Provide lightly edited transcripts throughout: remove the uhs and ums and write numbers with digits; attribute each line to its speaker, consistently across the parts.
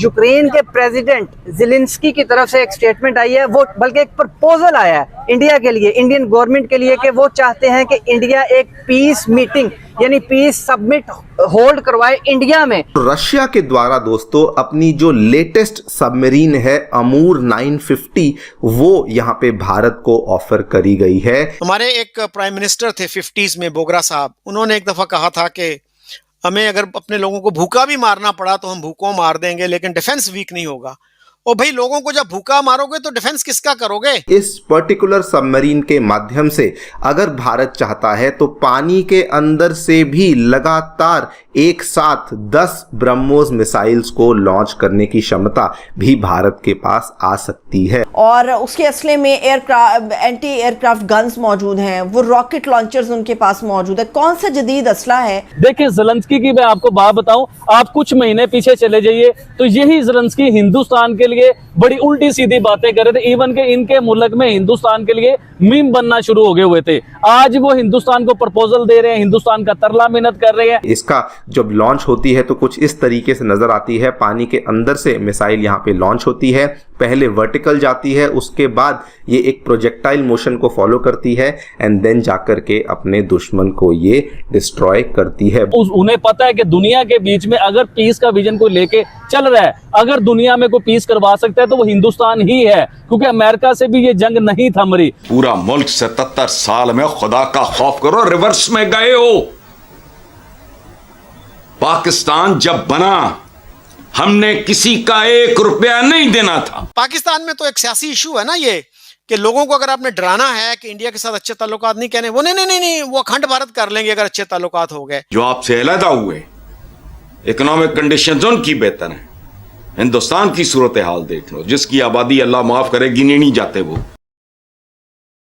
Speaker 1: Ukraine के president Zelensky की तरफ से एक स्टेटमेंट आई है, वो बल्कि एक प्रपोजल आया है इंडिया के लिए, इंडियन गवर्नमेंट के लिए, कि वो चाहते हैं कि इंडिया एक पीस मीटिंग यानी पीस समिट होल्ड करवाए इंडिया में।
Speaker 2: रशिया के द्वारा दोस्तों अपनी जो लेटेस्ट सबमरीन है अमूर 950 वो यहाँ पे भारत को ऑफर करी गई है।
Speaker 3: हमारे एक प्राइम मिनिस्टर थे 50s में, बोगरा साहब, उन्होंने एक दफा कहा था कि हमें अगर अपने लोगों को भूखा भी मारना पड़ा तो हम भूखों मार देंगे, लेकिन डिफेंस वीक नहीं होगा। और भाई लोगों को जब भूखा मारोगे तो डिफेंस किसका करोगे?
Speaker 2: इस पर्टिकुलर सबमरीन के माध्यम से अगर भारत चाहता है तो पानी के अंदर से भी लगातार एक साथ 10 ब्रह्मोस मिसाइल्स को लॉन्च करने की क्षमता भी भारत के पास आ सकती है।
Speaker 4: और उसके असले में एंटी एयरक्राफ्ट गन्स मौजूद हैं, वो रॉकेट लॉन्चर्स उनके पास मौजूद है। कौन सा जदीद असला है?
Speaker 5: देखिए ज़ेलेंस्की की मैं आपको बात बताऊं, आप कुछ महीने पीछे चले जाइए तो यही ज़ेलेंस्की हिंदुस्तान के लिए बड़ी उल्टी सीधी बातें कर रहे थे। इवन के इनके मुल्क में हिंदुस्तान के लिए मीम बनना शुरू हो गए हुए थे। आज वो हिंदुस्तान को प्रपोजल दे रहे हैं, हिंदुस्तान का तरला मिन्नत कर रहे हैं।
Speaker 2: इसका जब लॉन्च होती है तो कुछ इस तरीके से नजर आती है। पानी के अंदर से मिसाइल यहाँ पे लॉन्च होती है, पहले वर्टिकल जाती है, उसके बाद ये एक प्रोजेक्टाइल मोशन को फॉलो करती है एंड देन जाकर के अपने दुश्मन को ये डिस्ट्रॉय करती है।
Speaker 5: उन्हें पता है कि दुनिया के बीच में अगर पीस का विजन कोई लेके चल रहा है, अगर दुनिया में कोई पीस करवा सकता है तो वो हिंदुस्तान ही है, क्योंकि अमेरिका से भी ये जंग नहीं थम रही।
Speaker 6: पूरा मुल्क 77 साल में खुदा का खौफ करो रिवर्स में गए हो। पाकिस्तान जब बना हमने किसी का 1 रुपया नहीं देना था।
Speaker 3: पाकिस्तान में तो एक सियासी इशू है ना ये, कि लोगों को अगर आपने डराना है कि इंडिया के साथ अच्छे ताल्लुकात नहीं कहने, वो नहीं, वो अखंड भारत कर लेंगे अगर अच्छे ताल्लुकात हो गए।
Speaker 6: जो आपसे अलहदा हुए, इकोनॉमिक कंडीशंस उनकी बेहतर है। हिंदुस्तान की सूरत हाल देख लो, जिसकी आबादी अल्लाह माफ करे गिने नहीं जाते वो।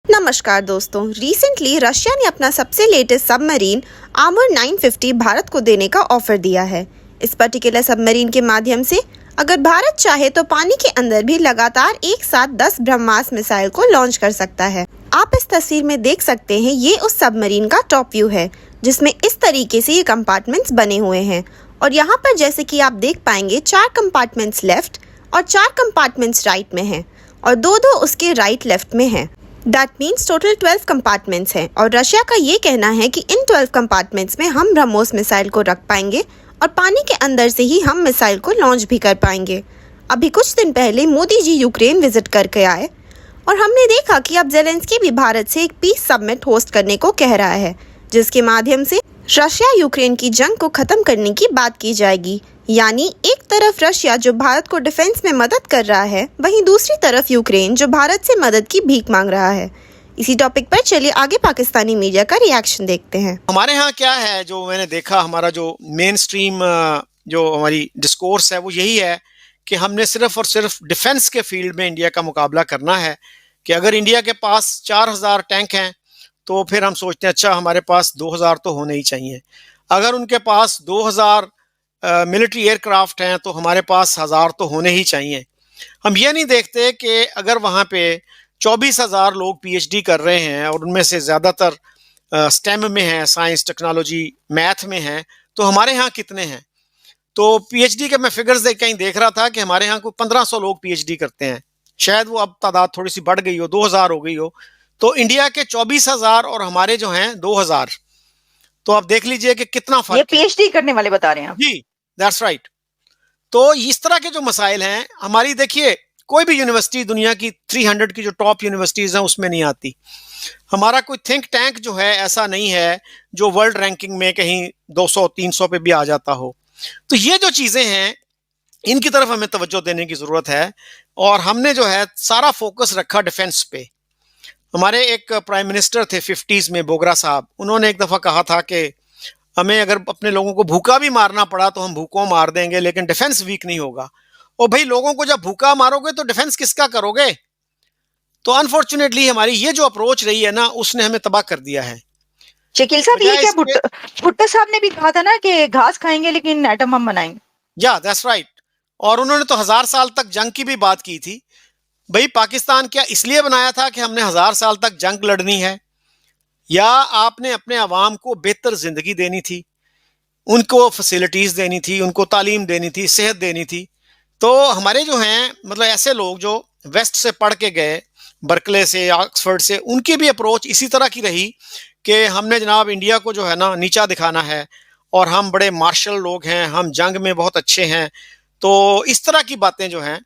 Speaker 7: नमस्कार दोस्तों, रिसेंटली रशिया ने अपना सबसे लेटेस्ट सबमरीन आर्मर 950 भारत को देने का ऑफर दिया है। इस पर्टिकुलर सबमरीन के माध्यम से अगर भारत चाहे तो पानी के अंदर भी लगातार एक साथ 10 ब्रह्मास्त्र मिसाइल को लॉन्च कर सकता है। आप इस तस्वीर में देख सकते हैं, ये उस सबमरीन का टॉप व्यू है जिसमें इस तरीके से ये कंपार्टमेंट्स बने हुए हैं। और यहाँ पर जैसे कि आप देख पाएंगे 4 कंपार्टमेंट्स लेफ्ट और 4 कंपार्टमेंट्स राइट में हैं और 2-2 उसके राइट लेफ्ट में हैं। दैट मीन्स टोटल 12 कंपार्टमेंट्स हैं। और रशिया का ये कहना है कि इन 12 कंपार्टमेंट्स में हम ब्रह्मोस मिसाइल को रख पाएंगे और पानी के अंदर से ही हम मिसाइल को लॉन्च भी कर पाएंगे। अभी कुछ दिन पहले मोदी जी यूक्रेन विजिट करके आए और हमने देखा कि अब ज़ेलेंस्की भी भारत से एक पीस समिट होस्ट करने को कह रहा है, जिसके माध्यम से रशिया यूक्रेन की जंग को खत्म करने की बात की जाएगी। यानी एक तरफ रशिया जो भारत को डिफेंस में मदद कर रहा है, वहीं दूसरी तरफ यूक्रेन जो भारत से मदद की भीख मांग रहा है। इसी टॉपिक पर चलिए आगे पाकिस्तानी मीडिया का रिएक्शन देखते हैं।
Speaker 3: हमारे यहाँ क्या है, जो मैंने देखा, हमारा जो मेन स्ट्रीम जो हमारी डिस्कोर्स है वो यही है कि हमने सिर्फ और सिर्फ डिफेंस के फील्ड में इंडिया का मुकाबला करना है। कि अगर इंडिया के पास 4000 टैंक हैं तो फिर हम सोचते हैं अच्छा हमारे पास 2000 तो होने ही चाहिए। अगर उनके पास 2000 मिलिट्री एयरक्राफ्ट हैं तो हमारे पास 1000 तो होने ही चाहिए। हम ये नहीं देखते कि अगर वहाँ पे 24,000 लोग पीएचडी कर रहे हैं और उनमें से ज़्यादातर स्टेम में हैं, साइंस टेक्नोलॉजी मैथ में हैं, तो हमारे यहाँ कितने हैं? तो पीएचडी के मैं फिगर्स कहीं देख रहा था कि हमारे यहाँ कोई 1500 लोग पीएचडी करते हैं। शायद वो अब तादाद थोड़ी सी बढ़ गई हो, 2000 हो गई हो। तो इंडिया के 24,000 और हमारे जो हैं 2000, तो आप देख लीजिए कि कितना फर्क।
Speaker 4: ये पीएचडी करने वाले बता रहे हैं
Speaker 3: जी, दैट्स राइट। तो इस तरह के जो मसाइल हैं हमारी, देखिए कोई भी यूनिवर्सिटी दुनिया की 300 की जो टॉप यूनिवर्सिटीज़ हैं उसमें नहीं आती। हमारा कोई थिंक टैंक जो है ऐसा नहीं है जो वर्ल्ड रैंकिंग में कहीं 200-300 पे भी आ जाता हो। तो ये जो चीज़ें हैं इनकी तरफ हमें तवज्जो देने की ज़रूरत है और हमने जो है सारा फोकस रखा डिफेंस पे। हमारे एक प्राइम मिनिस्टर थे 50s में, बोगरा साहब, उन्होंने एक दफ़ा कहा था कि हमें अगर अपने लोगों को भूखा भी मारना पड़ा तो हम भूखों मार देंगे, लेकिन डिफेंस वीक नहीं होगा। और भाई लोगों को जब भूखा मारोगे तो डिफेंस किसका करोगे? तो अनफॉर्चुनेटली हमारी ये जो अप्रोच रही है ना, उसने हमें तबाह कर दिया है।
Speaker 4: शकील साहब, ये क्या भुट्टो साहब ने भी कहा था ना कि घास खाएंगे लेकिन एटम हम बनाएंगे।
Speaker 3: या दैट्स राइट। और उन्होंने तो 1000 साल तक जंग की भी बात की थी। भाई पाकिस्तान क्या इसलिए बनाया था कि हमने 1000 साल तक जंग लड़नी है, या आपने अपने अवाम को बेहतर जिंदगी देनी थी, उनको फैसिलिटीज देनी थी, उनको तालीम देनी थी, सेहत देनी थी? तो हमारे जो हैं मतलब ऐसे लोग जो वेस्ट से पढ़ के गए, बर्कले से, ऑक्सफोर्ड से, उनकी भी अप्रोच इसी तरह की रही कि हमने जनाब इंडिया को जो है ना नीचा दिखाना है और हम बड़े मार्शल लोग हैं, हम जंग में बहुत अच्छे हैं। तो इस तरह की बातें जो हैं,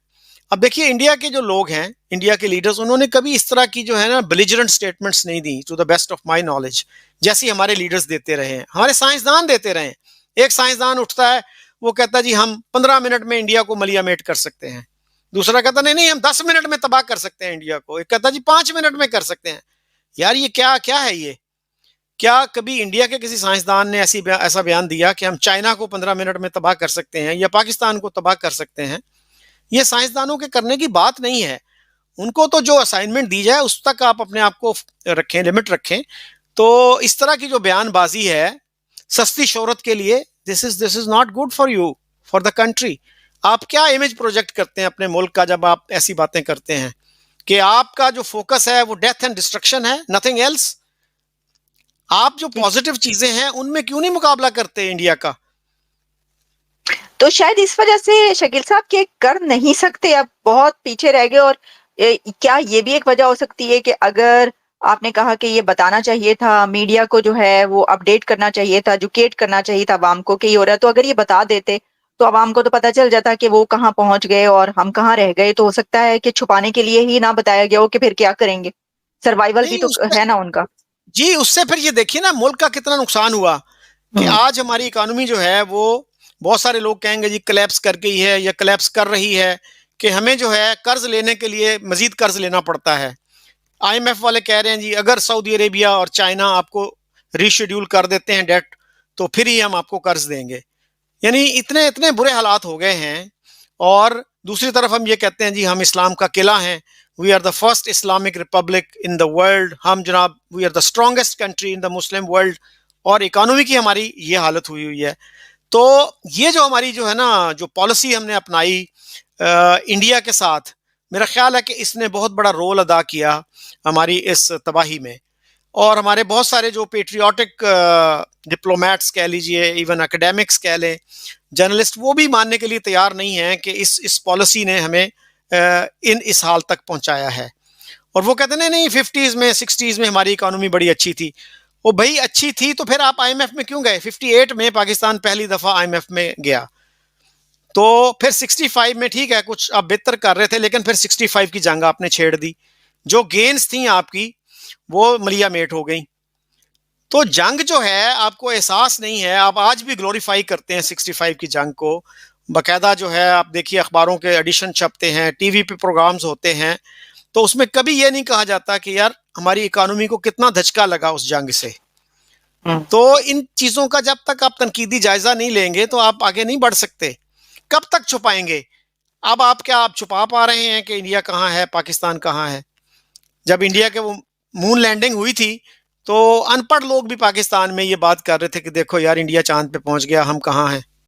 Speaker 3: अब देखिए इंडिया के जो लोग हैं, इंडिया के लीडर्स, उन्होंने कभी इस तरह की जो है ना बेलिजरेंट स्टेटमेंट्स नहीं दी, to the best of my knowledge, जैसी हमारे लीडर्स देते रहे हैं, हमारे साइंसदान देते रहे हैं। एक साइंसदान उठता है, वो कहता है जी हम 15 मिनट में इंडिया को मलियामेट कर सकते हैं। दूसरा कहता नहीं नहीं हम 10 मिनट में तबाह कर सकते हैं इंडिया को। एक कहता जी 5 मिनट में कर सकते हैं। यार ये क्या क्या है ये? क्या कभी इंडिया के किसी साइंसदान ने ऐसा बयान दिया कि हम चाइना को 15 मिनट में तबाह कर सकते हैं या पाकिस्तान को तबाह कर सकते हैं? ये साइंसदानों के करने की बात नहीं है। उनको तो जो असाइनमेंट दी जाए उस तक आप अपने आप को रखें, लिमिट रखें। तो इस तरह की जो बयानबाजी है सस्ती शोहरत के लिए, this is not good for you, for the country. आप क्या इमेज प्रोजेक्ट करते हैं अपने मुल्क का जब आप ऐसी बातें करते हैं कि आपका जो फोकस है वो डेथ एंड डिस्ट्रक्शन है, नथिंग एल्स? आप जो पॉजिटिव चीजें हैं उनमें क्यों नहीं मुकाबला करते इंडिया का?
Speaker 8: तो शायद इस वजह से शकील साहब के कर नहीं सकते, अब बहुत पीछे रह गए। और क्या ये भी एक वजह हो सकती है कि अगर आपने कहा कि ये बताना चाहिए था, मीडिया को जो है वो अपडेट करना चाहिए था, एजुकेट करना चाहिए था आवाम को कि ये हो रहा है, तो अगर ये बता देते तो आवाम को तो पता चल जाता कि वो कहाँ पहुंच गए और हम कहाँ रह गए। तो हो सकता है कि छुपाने के लिए ही ना बताया गया हो कि फिर क्या करेंगे, सर्वाइवल भी
Speaker 3: नहीं
Speaker 8: तो
Speaker 3: उससे,
Speaker 8: है ना उनका।
Speaker 3: जी उससे फिर ये देखिए ना मुल्क का कितना नुकसान हुआ कि आज हमारी इकोनॉमी जो है वो, बहुत सारे लोग कहेंगे जी कलेप्स कर गई है या कलेप्स कर रही है, कि हमें जो है कर्ज लेने के लिए मजीद कर्ज लेना पड़ता है। आईएमएफ वाले कह रहे हैं जी अगर सऊदी अरेबिया और चाइना आपको रीशेड्यूल कर देते हैं डेट, तो फिर ही हम आपको कर्ज देंगे। यानी इतने इतने बुरे हालात हो गए हैं। और दूसरी तरफ हम ये कहते हैं जी हम इस्लाम का किला हैं, we are the first Islamic republic in the world, हम जनाब we are the strongest country in the Muslim world, और इकोनॉमी की हमारी ये हालत हुई हुई है। तो ये जो हमारी जो है ना जो पॉलिसी हमने अपनाई इंडिया के साथ, मेरा ख्याल है कि इसने बहुत बड़ा रोल अदा किया हमारी इस तबाही में। और हमारे बहुत सारे जो पेट्रियाटिक डिप्लोमेट्स कह लीजिए, इवन एकेडमिक्स कह लें, जर्नलिस्ट, वो भी मानने के लिए तैयार नहीं हैं कि इस पॉलिसी ने हमें इस हाल तक पहुंचाया है। और वो कहते हैं नहीं 50s में 60s में हमारी इकोनॉमी बड़ी अच्छी थी। वो भाई अच्छी थी तो फिर आप आईएमएफ में क्यों गए? 58 में पाकिस्तान पहली दफा आईएमएफ में गया, तो फिर 65 में ठीक है कुछ आप बेहतर कर रहे थे, लेकिन फिर 65 की जंग आपने छेड़ दी, जो गेन्स थी आपकी वो मलियामेट हो गई। तो जंग जो है आपको एहसास नहीं है, आप आज भी ग्लोरीफाई करते हैं 65 की जंग को। बाकायदा जो है आप देखिए अखबारों के एडिशन छपते हैं, टीवी पे प्रोग्राम्स होते हैं, तो उसमें कभी ये नहीं कहा जाता कि यार हमारी इकोनॉमी को कितना धचका लगा उस जंग से। तो इन चीजों का जब तक आप तनकीदी जायजा नहीं लेंगे तो आप आगे नहीं बढ़ सकते। कब तक छुपाएंगे? अब आप क्या आप छुपा पा रहे हैं कि इंडिया कहाँ है, पाकिस्तान कहाँ है? जब इंडिया के वो मून लैंडिंग हुई थी तो अनपढ़ लोग भी पाकिस्तान में ये बात कर रहे थे कि देखो यार इंडिया चांद पे पहुंच गया, हम कहाँ हैं।